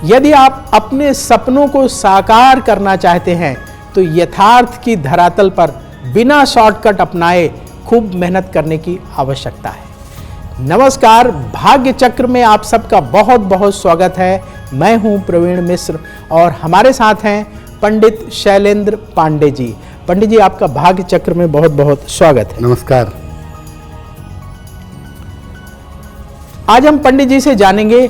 यदि आप अपने सपनों को साकार करना चाहते हैं तो यथार्थ की धरातल पर बिना शॉर्टकट अपनाए खूब मेहनत करने की आवश्यकता है। नमस्कार, भाग्य चक्र में आप सबका बहुत बहुत स्वागत है। मैं हूं प्रवीण मिश्र और हमारे साथ हैं पंडित शैलेंद्र पांडे जी। पंडित जी, आपका भाग्य चक्र में बहुत बहुत स्वागत है। नमस्कार। आज हम पंडित जी से जानेंगे,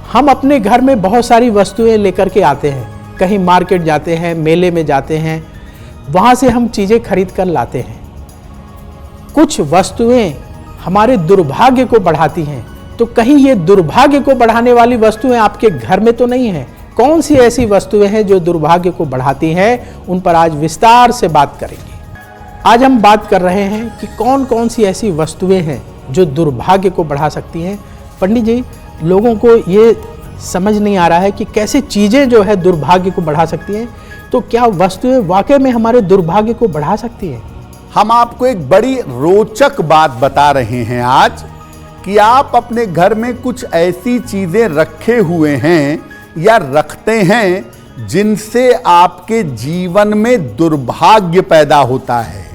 हम अपने घर में बहुत सारी वस्तुएं लेकर के आते हैं, कहीं मार्केट जाते हैं, मेले में जाते हैं, वहां से हम चीजें खरीद कर लाते हैं। कुछ वस्तुएं हमारे दुर्भाग्य को बढ़ाती हैं, तो कहीं ये दुर्भाग्य को बढ़ाने वाली वस्तुएं आपके घर में तो नहीं है? कौन सी ऐसी वस्तुएं हैं जो दुर्भाग्य को बढ़ाती हैं, उन पर आज विस्तार से बात करेंगे। आज हम बात कर रहे हैं कि कौन कौन सी ऐसी वस्तुएं हैं जो दुर्भाग्य को बढ़ा सकती हैं। पंडित जी, लोगों को ये समझ नहीं आ रहा है कि कैसे चीजें जो है दुर्भाग्य को बढ़ा सकती हैं, तो क्या वस्तुएं वाकई में हमारे दुर्भाग्य को बढ़ा सकती हैं? हम आपको एक बड़ी रोचक बात बता रहे हैं आज कि आप अपने घर में कुछ ऐसी चीजें रखे हुए हैं या रखते हैं जिनसे आपके जीवन में दुर्भाग्य पैदा होता है।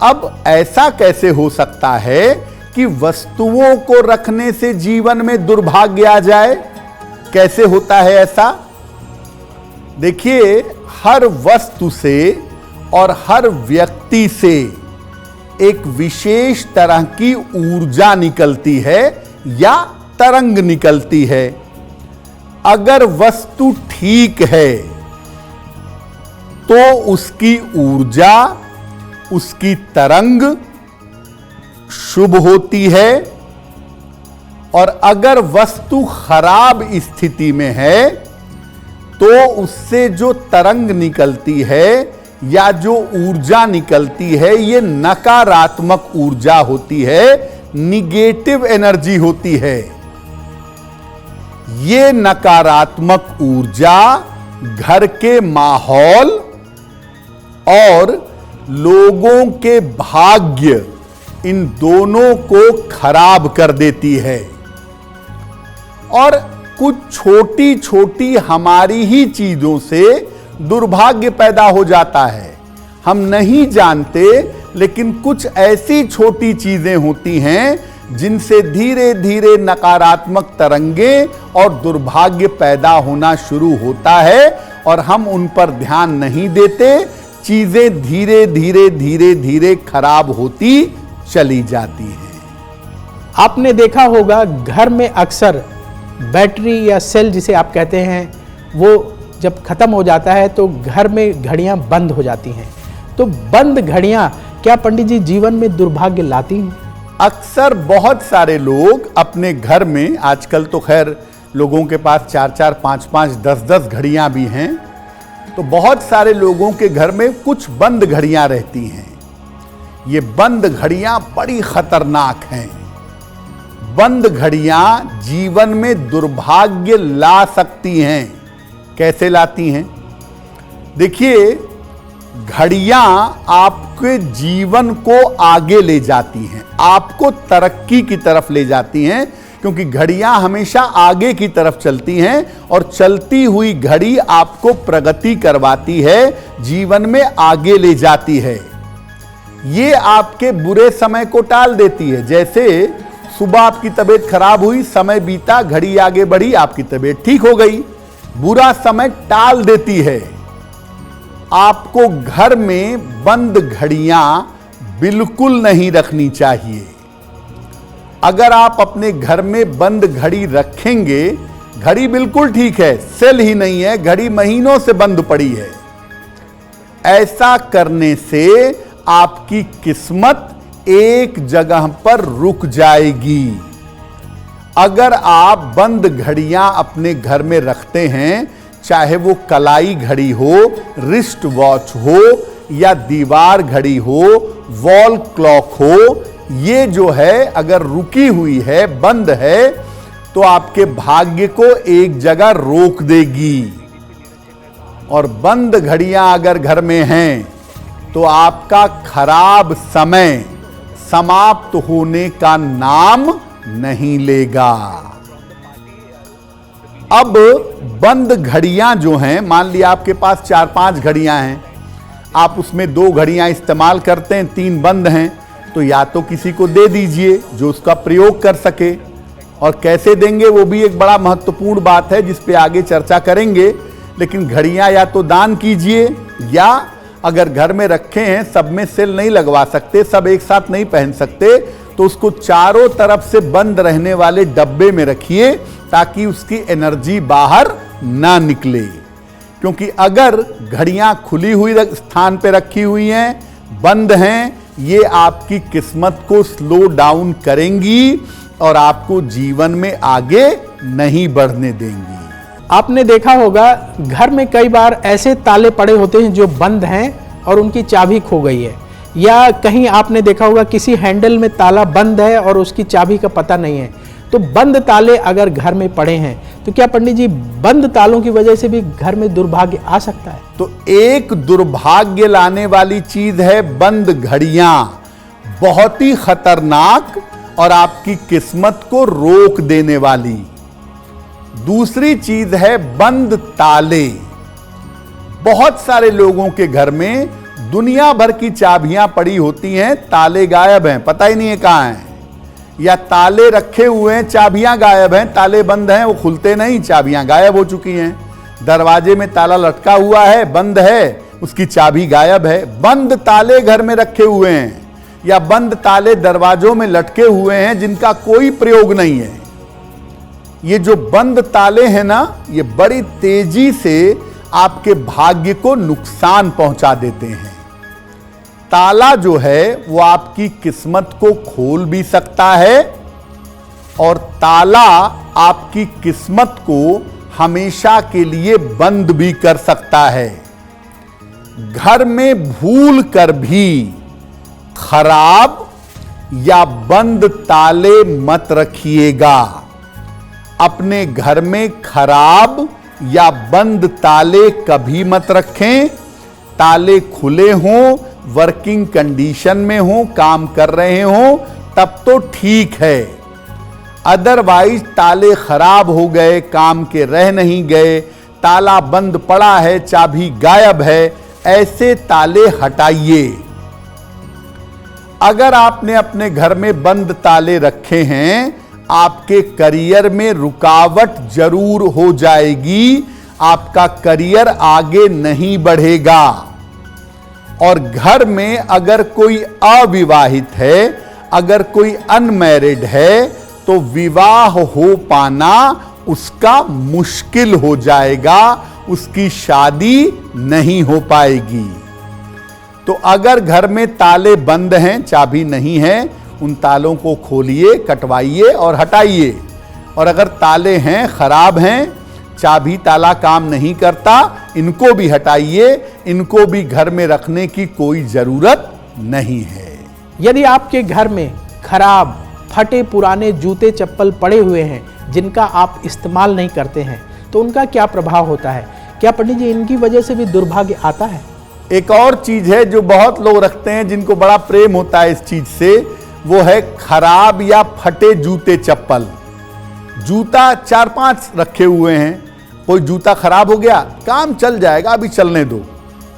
अब ऐसा कैसे हो सकता है कि वस्तुओं को रखने से जीवन में दुर्भाग्य आ जाए? कैसे होता है ऐसा? देखिए, हर वस्तु से और हर व्यक्ति से एक विशेष तरह की ऊर्जा निकलती है या तरंग निकलती है। अगर वस्तु ठीक है तो उसकी ऊर्जा, उसकी तरंग शुभ होती है, और अगर वस्तु खराब स्थिति में है तो उससे जो तरंग निकलती है या जो ऊर्जा निकलती है, ये नकारात्मक ऊर्जा होती है, निगेटिव एनर्जी होती है। ये नकारात्मक ऊर्जा घर के माहौल और लोगों के भाग्य, इन दोनों को खराब कर देती है। और कुछ छोटी छोटी हमारी ही चीजों से दुर्भाग्य पैदा हो जाता है। हम नहीं जानते, लेकिन कुछ ऐसी छोटी चीजें होती हैं जिनसे धीरे धीरे नकारात्मक तरंगे और दुर्भाग्य पैदा होना शुरू होता है, और हम उन पर ध्यान नहीं देते। चीजें धीरे धीरे धीरे धीरे खराब होती चली जाती हैं। आपने देखा होगा, घर में अक्सर बैटरी या सेल जिसे आप कहते हैं, वो जब खत्म हो जाता है तो घर में घड़ियां बंद हो जाती हैं। तो बंद घड़ियां क्या पंडित जी जीवन में दुर्भाग्य लाती हैं? अक्सर बहुत सारे लोग अपने घर में, आजकल तो खैर लोगों के पास 4-4, 5-5, 10-10 घड़ियां भी हैं, तो बहुत सारे लोगों के घर में कुछ बंद घड़ियां रहती हैं। ये बंद घड़ियां बड़ी खतरनाक हैं। बंद घड़ियां जीवन में दुर्भाग्य ला सकती हैं। कैसे लाती हैं? देखिए, घड़ियां आपके जीवन को आगे ले जाती हैं, आपको तरक्की की तरफ ले जाती हैं, क्योंकि घड़ियां हमेशा आगे की तरफ चलती हैं, और चलती हुई घड़ी आपको प्रगति करवाती है, जीवन में आगे ले जाती है। ये आपके बुरे समय को टाल देती है। जैसे सुबह आपकी तबीयत खराब हुई, समय बीता, घड़ी आगे बढ़ी, आपकी तबीयत ठीक हो गई। बुरा समय टाल देती है। आपको घर में बंद घड़ियां बिल्कुल नहीं रखनी चाहिए। अगर आप अपने घर में बंद घड़ी रखेंगे, घड़ी बिल्कुल ठीक है, सेल ही नहीं है, घड़ी महीनों से बंद पड़ी है, ऐसा करने से आपकी किस्मत एक जगह पर रुक जाएगी। अगर आप बंद घड़ियां अपने घर में रखते हैं, चाहे वो कलाई घड़ी हो, रिस्ट वॉच हो, या दीवार घड़ी हो, वॉल क्लॉक हो, ये जो है अगर रुकी हुई है, बंद है, तो आपके भाग्य को एक जगह रोक देगी। और बंद घड़ियां अगर घर में हैं तो आपका खराब समय समाप्त होने का नाम नहीं लेगा। अब बंद घड़ियां जो हैं, मान लिया आपके पास 4-5 घड़ियां हैं, आप उसमें 2 घड़ियां इस्तेमाल करते हैं, 3 बंद हैं, तो या तो किसी को दे दीजिए जो उसका प्रयोग कर सके, और कैसे देंगे वो भी एक बड़ा महत्वपूर्ण बात है जिस पे आगे चर्चा करेंगे। लेकिन घड़ियां या तो दान कीजिए, या अगर घर में रखे हैं, सब में सेल नहीं लगवा सकते, सब एक साथ नहीं पहन सकते, तो उसको चारों तरफ से बंद रहने वाले डब्बे में रखिए ताकि उसकी एनर्जी बाहर ना निकले। क्योंकि अगर घड़ियां खुली हुई स्थान पे रखी हुई हैं, बंद हैं, ये आपकी किस्मत को स्लो डाउन करेंगी और आपको जीवन में आगे नहीं बढ़ने देंगी। आपने देखा होगा घर में कई बार ऐसे ताले पड़े होते हैं जो बंद हैं और उनकी चाबी खो गई है, या कहीं आपने देखा होगा किसी हैंडल में ताला बंद है और उसकी चाबी का पता नहीं है। तो बंद ताले अगर घर में पड़े हैं तो क्या पंडित जी बंद तालों की वजह से भी घर में दुर्भाग्य आ सकता है? तो एक दुर्भाग्य लाने वाली चीज है बंद घड़ियां, बहुत ही खतरनाक और आपकी किस्मत को रोक देने वाली। दूसरी चीज है बंद ताले। बहुत सारे लोगों के घर में दुनिया भर की चाबियां पड़ी होती हैं, ताले गायब हैं, पता ही नहीं है कहां हैं, या ताले रखे हुए हैं, चाबियां गायब हैं, ताले बंद हैं, वो खुलते नहीं, चाबियां गायब हो चुकी हैं। दरवाजे में ताला लटका हुआ है, बंद है, उसकी चाबी गायब है। बंद ताले घर में रखे हुए हैं, या बंद ताले दरवाजों में लटके हुए हैं जिनका कोई प्रयोग नहीं है। ये जो बंद ताले हैं ना, ये बड़ी तेजी से आपके भाग्य को नुकसान पहुंचा देते हैं। ताला जो है वो आपकी किस्मत को खोल भी सकता है, और ताला आपकी किस्मत को हमेशा के लिए बंद भी कर सकता है। घर में भूल कर भी खराब या बंद ताले मत रखिएगा। अपने घर में खराब या बंद ताले कभी मत रखें। ताले खुले हों, वर्किंग कंडीशन में हो, काम कर रहे हो, तब तो ठीक है। अदरवाइज ताले खराब हो गए, काम के रह नहीं गए, ताला बंद पड़ा है, चाबी गायब है, ऐसे ताले हटाइए। अगर आपने अपने घर में बंद ताले रखे हैं, आपके करियर में रुकावट जरूर हो जाएगी, आपका करियर आगे नहीं बढ़ेगा। और घर में अगर कोई अविवाहित है, अगर कोई अनमैरिड है, तो विवाह हो पाना उसका मुश्किल हो जाएगा, उसकी शादी नहीं हो पाएगी। तो अगर घर में ताले बंद हैं, चाबी नहीं है, उन तालों को खोलिए, कटवाइए और हटाइए। और अगर ताले हैं, खराब हैं, चाबी ताला काम नहीं करता, इनको भी हटाइए, इनको भी घर में रखने की कोई जरूरत नहीं है। यदि आपके घर में खराब फटे पुराने जूते चप्पल पड़े हुए हैं जिनका आप इस्तेमाल नहीं करते हैं, तो उनका क्या प्रभाव होता है? क्या पंडित जी इनकी वजह से भी दुर्भाग्य आता है? एक और चीज है जो बहुत लोग रखते हैं, जिनको बड़ा प्रेम होता है इस चीज से, वो है खराब या फटे जूते चप्पल। जूता 4-5 रखे हुए हैं, कोई जूता खराब हो गया, काम चल जाएगा, अभी चलने दो।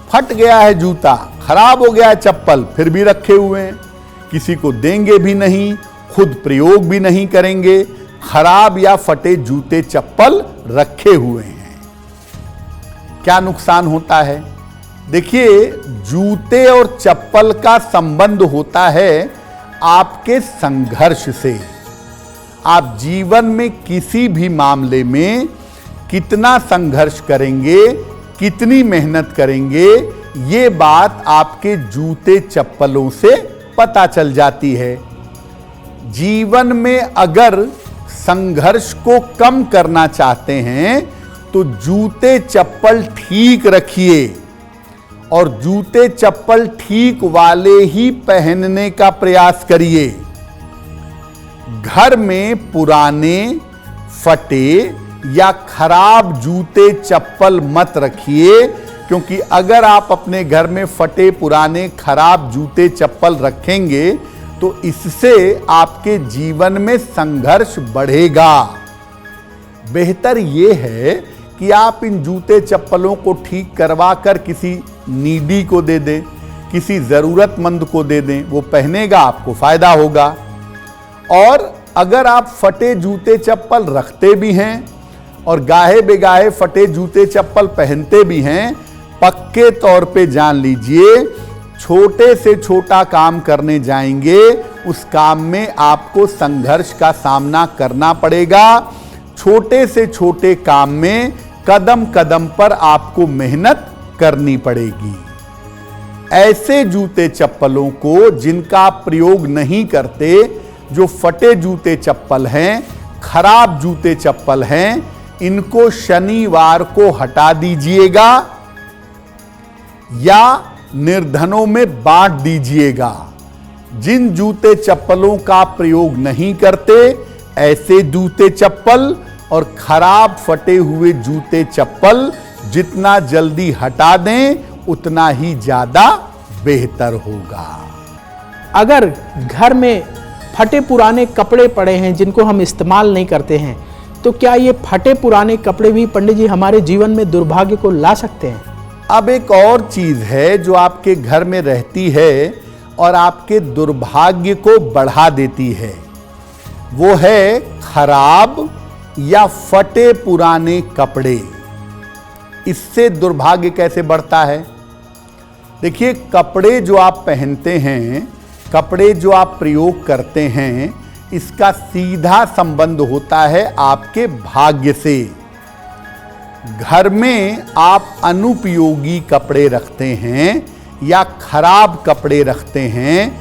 फट गया है जूता, खराब हो गया है चप्पल, फिर भी रखे हुए हैं, किसी को देंगे भी नहीं, खुद प्रयोग भी नहीं करेंगे। खराब या फटे जूते चप्पल रखे हुए हैं, क्या नुकसान होता है? देखिए, जूते और चप्पल का संबंध होता है आपके संघर्ष से। आप जीवन में किसी भी मामले में कितना संघर्ष करेंगे, कितनी मेहनत करेंगे, ये बात आपके जूते चप्पलों से पता चल जाती है। जीवन में अगर संघर्ष को कम करना चाहते हैं तो जूते चप्पल ठीक रखिए, और जूते चप्पल ठीक वाले ही पहनने का प्रयास करिए। घर में पुराने, फटे या खराब जूते चप्पल मत रखिए, क्योंकि अगर आप अपने घर में फटे पुराने खराब जूते चप्पल रखेंगे तो इससे आपके जीवन में संघर्ष बढ़ेगा। बेहतर ये है कि आप इन जूते चप्पलों को ठीक करवा कर किसी नीडी को दे दें, किसी ज़रूरतमंद को दे दें, वो पहनेगा, आपको फायदा होगा। और अगर आप फटे जूते चप्पल रखते भी हैं और गाहे बेगाहे फटे जूते चप्पल पहनते भी हैं, पक्के तौर पे जान लीजिए, छोटे से छोटा काम करने जाएंगे, उस काम में आपको संघर्ष का सामना करना पड़ेगा। छोटे से छोटे काम में कदम कदम पर आपको मेहनत करनी पड़ेगी। ऐसे जूते चप्पलों को जिनका आप प्रयोग नहीं करते, जो फटे जूते चप्पल हैं, खराब जूते चप्पल हैं, इनको शनिवार को हटा दीजिएगा या निर्धनों में बांट दीजिएगा। जिन जूते चप्पलों का प्रयोग नहीं करते, ऐसे जूते चप्पल और खराब फटे हुए जूते चप्पल जितना जल्दी हटा दें, उतना ही ज्यादा बेहतर होगा। अगर घर में फटे पुराने कपड़े पड़े हैं जिनको हम इस्तेमाल नहीं करते हैं, तो क्या ये फटे पुराने कपड़े भी पंडित जी हमारे जीवन में दुर्भाग्य को ला सकते हैं? अब एक और चीज है जो आपके घर में रहती है और आपके दुर्भाग्य को बढ़ा देती है, वो है खराब या फटे पुराने कपड़े। इससे दुर्भाग्य कैसे बढ़ता है? देखिए, कपड़े जो आप पहनते हैं, कपड़े जो आप प्रयोग करते हैं, इसका सीधा संबंध होता है आपके भाग्य से। घर में आप अनुपयोगी कपड़े रखते हैं या खराब कपड़े रखते हैं,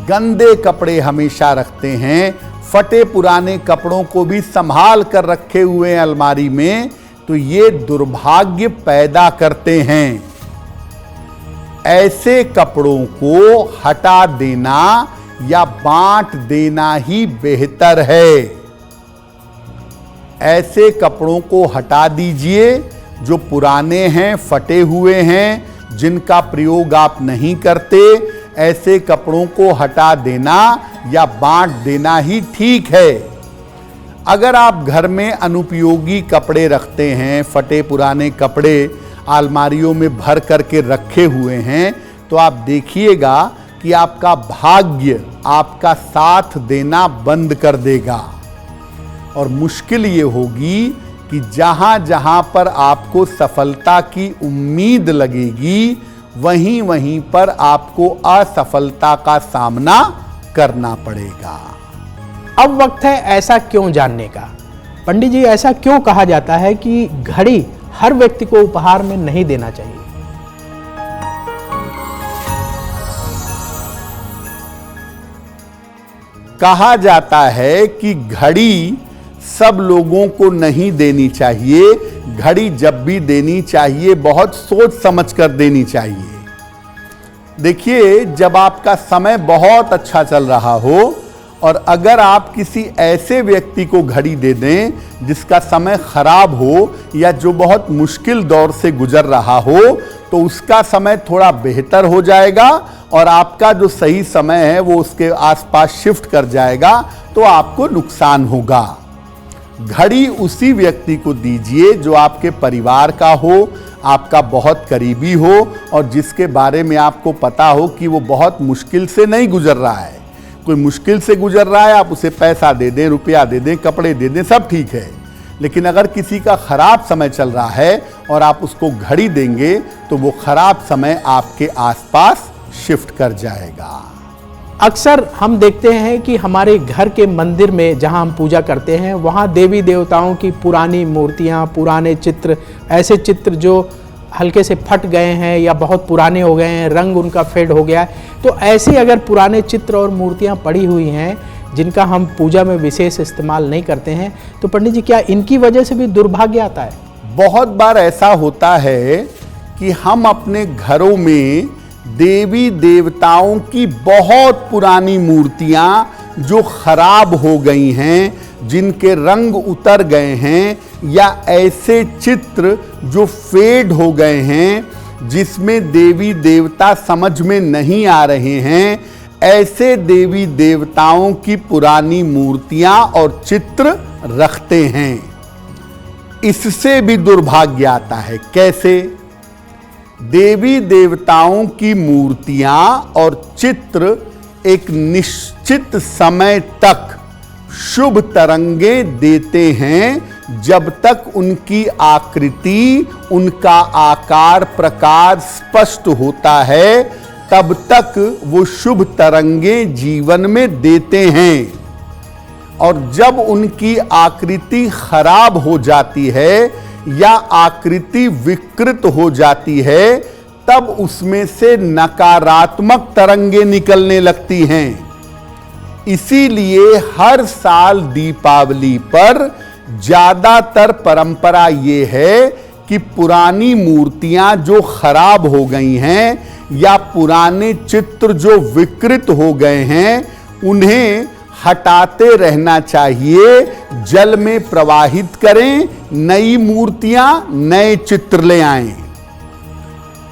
गंदे कपड़े हमेशा रखते हैं, फटे पुराने कपड़ों को भी संभाल कर रखे हुए हैं अलमारी में, तो ये दुर्भाग्य पैदा करते हैं। ऐसे कपड़ों को हटा देना या बांट देना ही बेहतर है। ऐसे कपड़ों को हटा दीजिए जो पुराने हैं, फटे हुए हैं, जिनका प्रयोग आप नहीं करते। ऐसे कपड़ों को हटा देना या बांट देना ही ठीक है। अगर आप घर में अनुपयोगी कपड़े रखते हैं, फटे पुराने कपड़े अलमारियों में भर करके रखे हुए हैं, तो आप देखिएगा कि आपका भाग्य आपका साथ देना बंद कर देगा और मुश्किल ये होगी कि जहां जहां पर आपको सफलता की उम्मीद लगेगी, वहीं वहीं पर आपको असफलता का सामना करना पड़ेगा। अब वक्त है ऐसा क्यों जानने का। पंडित जी, ऐसा क्यों कहा जाता है कि घड़ी हर व्यक्ति को उपहार में नहीं देना चाहिए? कहा जाता है कि घड़ी सब लोगों को नहीं देनी चाहिए। घड़ी जब भी देनी चाहिए, बहुत सोच समझ कर देनी चाहिए। देखिए, जब आपका समय बहुत अच्छा चल रहा हो और अगर आप किसी ऐसे व्यक्ति को घड़ी दे दें जिसका समय खराब हो या जो बहुत मुश्किल दौर से गुजर रहा हो, तो उसका समय थोड़ा बेहतर हो जाएगा और आपका जो सही समय है वो उसके आसपास शिफ्ट कर जाएगा, तो आपको नुकसान होगा। घड़ी उसी व्यक्ति को दीजिए जो आपके परिवार का हो, आपका बहुत करीबी हो और जिसके बारे में आपको पता हो कि वो बहुत मुश्किल से नहीं गुजर रहा है। कोई मुश्किल से गुजर रहा है, आप उसे पैसा दे दें, रुपया दे दें, कपड़े दे दें, सब ठीक है। लेकिन अगर किसी का खराब समय चल रहा है और आप उसको घड़ी देंगे, तो वो खराब समय आपके आसपास शिफ्ट कर जाएगा। अक्सर हम देखते हैं कि हमारे घर के मंदिर में जहां हम पूजा करते हैं, वहां देवी देवताओं की पुरानी मूर्तियां, पुराने चित्र, ऐसे चित्र जो हल्के से फट गए हैं या बहुत पुराने हो गए हैं, रंग उनका फेड हो गया है, तो ऐसे अगर पुराने चित्र और मूर्तियां पड़ी हुई हैं जिनका हम पूजा में विशेष इस्तेमाल नहीं करते हैं, तो पंडित जी, क्या इनकी वजह से भी दुर्भाग्य आता है? बहुत बार ऐसा होता है कि हम अपने घरों में देवी देवताओं की बहुत पुरानी मूर्तियां जो खराब हो गई हैं, जिनके रंग उतर गए हैं, या ऐसे चित्र जो फेड हो गए हैं, जिसमें देवी देवता समझ में नहीं आ रहे हैं, ऐसे देवी देवताओं की पुरानी मूर्तियां और चित्र रखते हैं। इससे भी दुर्भाग्य आता है। कैसे? देवी देवताओं की मूर्तियां और चित्र एक निश्चित समय तक शुभ तरंगे देते हैं। जब तक उनकी आकृति, उनका आकार प्रकार स्पष्ट होता है, तब तक वो शुभ तरंगे जीवन में देते हैं। और जब उनकी आकृति खराब हो जाती है या आकृति विकृत हो जाती है, तब उसमें से नकारात्मक तरंगे निकलने लगती हैं। इसीलिए हर साल दीपावली पर ज्यादातर परंपरा ये है कि पुरानी मूर्तियां जो खराब हो गई हैं या पुराने चित्र जो विकृत हो गए हैं, उन्हें हटाते रहना चाहिए, जल में प्रवाहित करें, नई मूर्तियां, नए चित्र ले आएं।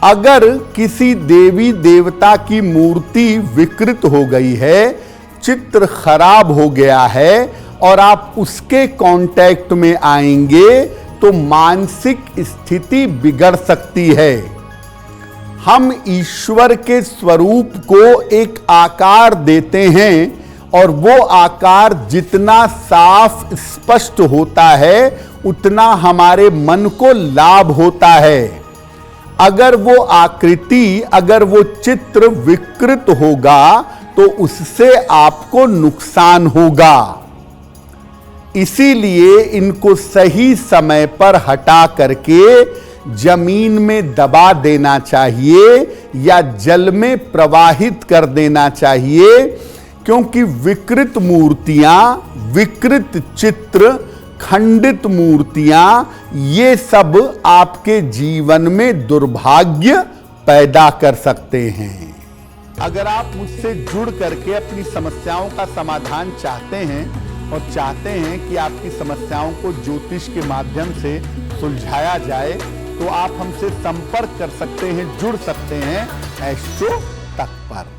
अगर किसी देवी देवता की मूर्ति विकृत हो गई है, चित्र खराब हो गया है और आप उसके कांटेक्ट में आएंगे तो मानसिक स्थिति बिगड़ सकती है। हम ईश्वर के स्वरूप को एक आकार देते हैं और वो आकार जितना साफ स्पष्ट होता है उतना हमारे मन को लाभ होता है। अगर वो आकृति, अगर वो चित्र विकृत होगा तो उससे आपको नुकसान होगा। इसीलिए इनको सही समय पर हटा करके जमीन में दबा देना चाहिए या जल में प्रवाहित कर देना चाहिए, क्योंकि विकृत मूर्तियां, विकृत चित्र, खंडित मूर्तियां, ये सब आपके जीवन में दुर्भाग्य पैदा कर सकते हैं। अगर आप मुझसे जुड़ करके अपनी समस्याओं का समाधान चाहते हैं और चाहते हैं कि आपकी समस्याओं को ज्योतिष के माध्यम से सुलझाया जाए, तो आप हमसे संपर्क कर सकते हैं, जुड़ सकते हैं एस्ट्रो तक पर।